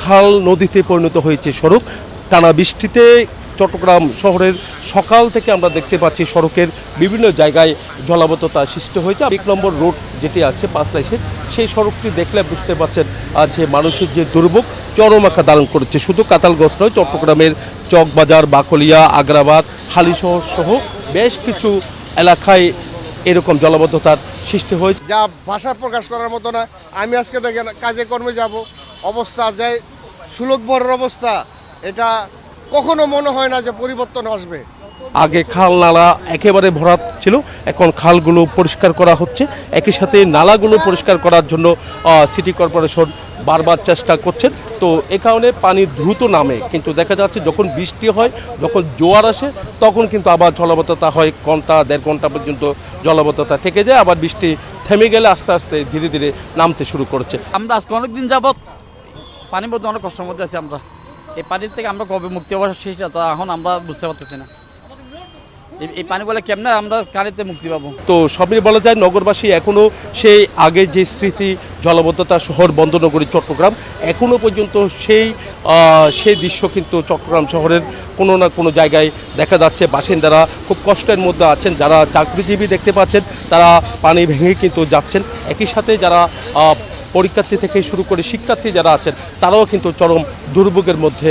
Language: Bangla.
খাল নদীতে পরিণত হয়েছে সড়ক। টানা বৃষ্টিতে চট্টগ্রাম শহরের সকাল থেকে আমরা দেখতে পাচ্ছি সড়কের বিভিন্ন জায়গায় জলাবদ্ধতা সৃষ্টি হয়েছে। 1 নম্বর রোড যেটি আছে পাঁচলাইশের, সেই সড়কটি দেখলে বুঝতে পারছেন যে মানুষের যে দুর্ভোগ চরম আকার ধারণ করেছে। শুধু কাতালগঞ্জ নয়, চট্টগ্রামের চকবাজার, বাকলিয়া, আগ্রাবাদ, হালিশহর সহ বেশ কিছু এলাকায় এরকম জলাবদ্ধতার সৃষ্টি হয়েছে। যা ভাষা প্রকাশ করার মতো না। আমি আজকে দেখেন কাজে কর্মে যাব, অবস্থা যাই সুলভ বড়ের অবস্থা, এটা কখনো মনে হয় না যে পরিবর্তন আসবে। আগে খাল নালা একেবারে ভরাট ছিল, এখন খালগুলো পরিষ্কার করা হচ্ছে। একই সাথে নালাগুলো পরিষ্কার করার জন্য সিটি কর্পোরেশন বারবার চেষ্টা করছেন। তো এ কারণে পানি দ্রুত নামে, কিন্তু দেখা যাচ্ছে যখন বৃষ্টি হয়, যখন জোয়ার আসে, তখন কিন্তু আবার জলাবদ্ধতা হয়। ঘন্টা দেড় ঘন্টা পর্যন্ত জলাবদ্ধতা থেকে যায়, আবার বৃষ্টি থেমে গেলে আস্তে আস্তে ধীরে ধীরে নামতে শুরু করছে। আমরা আজকে অনেকদিন যাবৎ পানির মধ্যে অনেক কষ্টের মধ্যে আছি। আমরা এই পানির থেকে আমরা কবে মুক্তি হবো সেটা তো এখন আমরা বুঝতে পারতেছি না। এই পানি বলে কেমনে আমরা কারেন্টে মুক্তি পাবো। তো সবই বলা যায় নগরবাসী এখনও সেই আগে যে স্মৃতি, জলাবদ্ধতা, শহর বন্ধ নগরী চট্টগ্রাম, এখনও পর্যন্ত সেই দৃশ্য কিন্তু চট্টগ্রাম শহরের কোনো না কোনো জায়গায় দেখা যাচ্ছে। বাসিন্দারা খুব কষ্টের মধ্যে আছেন। যারা চাকরিজীবী দেখতে পাচ্ছেন, তারা পানি ভেঙে কিন্তু যাচ্ছেন। একই সাথে যারা পরীক্ষার্থী থেকে শুরু করে শিক্ষার্থী যারা আছেন, তারাও কিন্তু চরম দুর্ভোগের মধ্যে